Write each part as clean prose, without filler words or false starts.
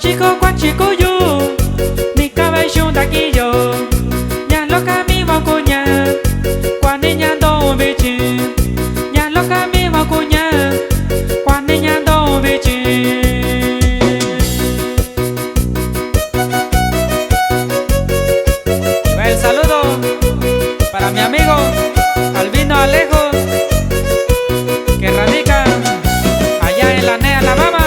Guachico yo, mi cabello taquillo, ya lo camino cuña, cuando niña do bichi, ya lo camino cuña, cuando niña do bichi. El saludo para mi amigo Albino Alejo, que radica allá en la NEA, Alabama.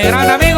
Gran amigo